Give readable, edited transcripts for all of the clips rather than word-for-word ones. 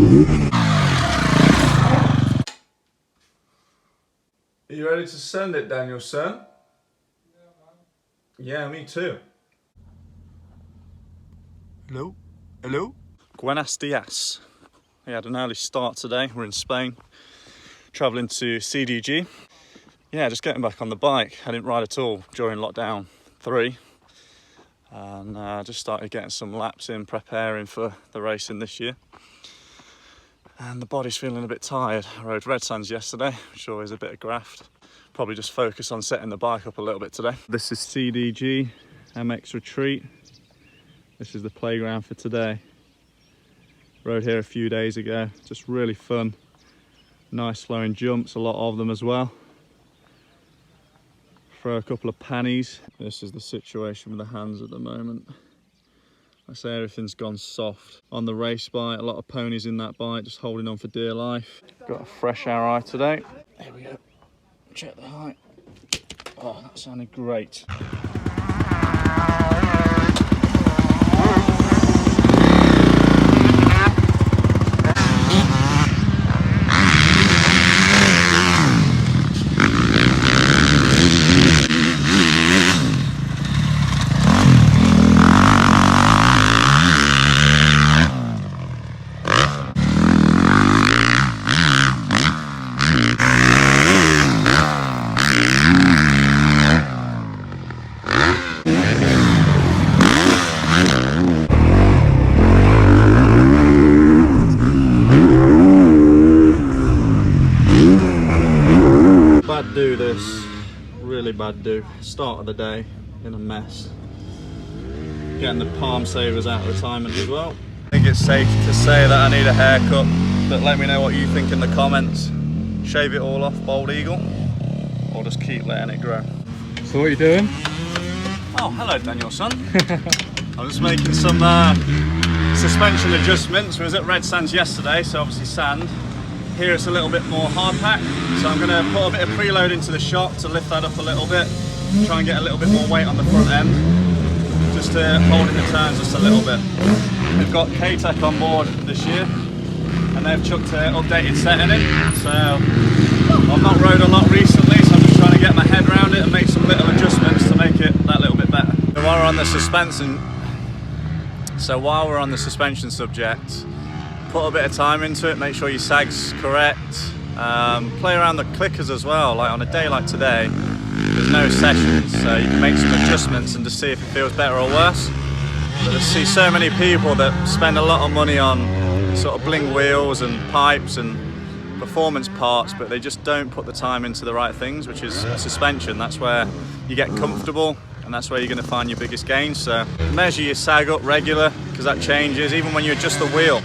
Are you ready to send it, Daniel, son? Yeah, man. Yeah, me too. Hello? Hello? Buenos dias. We had an early start today. We're in Spain, travelling to CDG. Yeah, just getting back on the bike. I didn't ride at all during lockdown 3. And just started getting some laps in, preparing for the racing this year. And the body's feeling a bit tired. I rode red sands yesterday, which is always a bit of graft. Probably just focus on setting the bike up a little bit today. This is CDG Mx Retreat. This is the playground for today. Rode here a few days ago, just really fun. Nice flowing jumps, a lot of them as well. Throw a couple of pannies. This is the situation with the hands at the moment. I say everything's gone soft. On the race bike, a lot of ponies in that bike, just holding on for dear life. Got a fresh air eye today. Here we go. Check the height. Oh, that sounded great. Bad do this, really bad do. Start of the day in a mess. Getting the palm savers out of retirement as well. I think it's safe to say that I need a haircut, but let me know what you think in the comments. Shave it all off, bald eagle, or just keep letting it grow. So what are you doing? Oh, hello Daniel, son. I was making some suspension adjustments. We was at red sands yesterday, so obviously sand. Here it's a little bit more hard pack, so I'm going to put a bit of preload into the shock to lift that up a little bit, try and get a little bit more weight on the front end, just to hold in the turns just a little bit. We've got K-Tech on board this year, and they've chucked an updated setting in, so I've not rode a lot recently, so I'm just trying to get my head around it and make some little adjustments to make it that little bit better. So while we're on the suspension subject, put a bit of time into it, make sure your sag's correct, play around the clickers as well. Like on a day like today, there's no sessions, so you can make some adjustments and just see if it feels better or worse. But I see so many people that spend a lot of money on sort of bling wheels and pipes and performance parts, but they just don't put the time into the right things, which is suspension. That's where you get comfortable, and that's where you're going to find your biggest gains. So measure your sag up regular, because that changes even when you adjust the wheel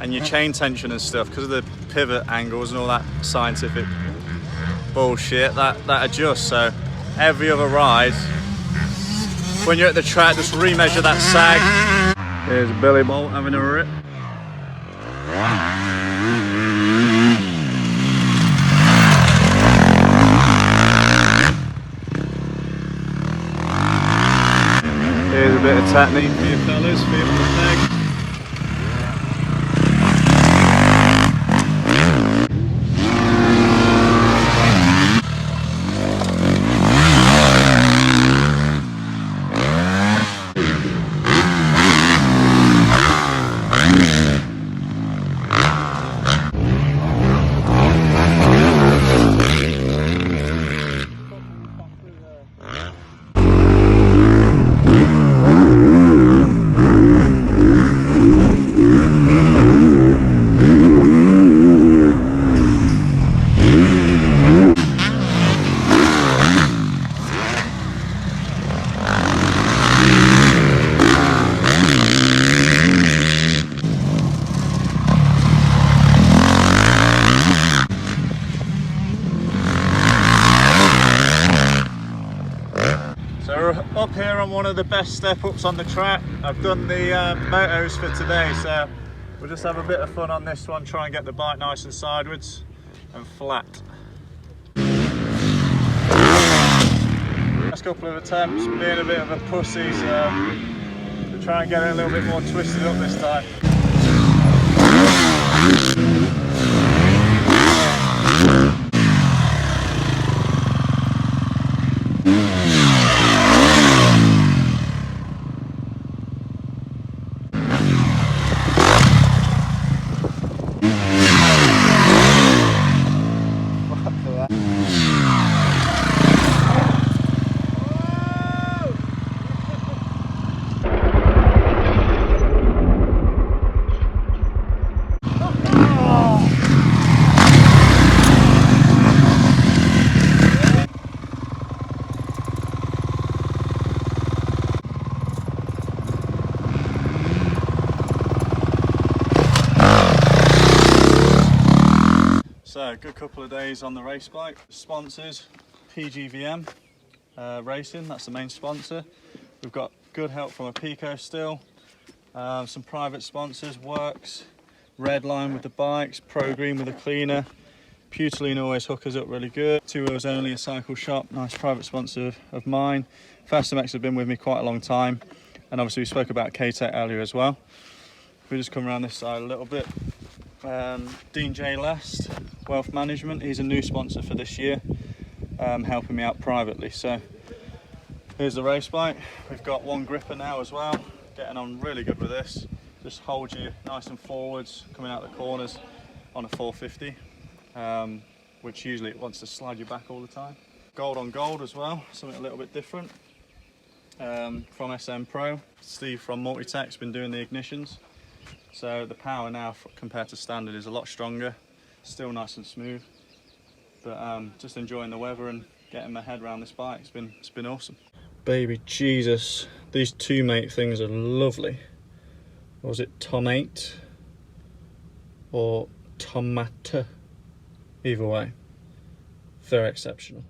and your chain tension and stuff, because of the pivot angles and all that scientific bullshit that adjusts. So every other ride, when you're at the track, just remeasure that sag. Here's Billy Bolt having a rip. Here's a bit of technique for you fellas, feel the peg. Up here on one of the best step ups on the track. I've done the motos for today, so we'll just have a bit of fun on this one, try and get the bike nice and sideways and flat. Last couple of attempts being a bit of a pussy, so we'll try and get it a little bit more twisted up this time. So, a good couple of days on the race bike. Sponsors, PGVM Racing, that's the main sponsor. We've got good help from a Pico still. Some private sponsors, Works, Redline with the bikes, Pro Green with the cleaner. Puteline always hook us up really good. Two Wheels Only, a cycle shop, nice private sponsor of mine. FastMX have been with me quite a long time. And obviously we spoke about K-Tech earlier as well. We just come around this side a little bit. Dean J. Last, Wealth Management, he's a new sponsor for this year, helping me out privately. So here's the race bike. We've got one gripper now as well, getting on really good with this. Just holds you nice and forwards, coming out the corners on a 450, which usually it wants to slide you back all the time. Gold on gold as well, something a little bit different. From SM Pro, Steve from Multitech's been doing the ignitions. So the power now compared to standard is a lot stronger, still nice and smooth, but just enjoying the weather and getting my head around this bike. It's been awesome. Baby Jesus, these 2-mate things are lovely. Or was it tomate or tomato? Either way, they're exceptional.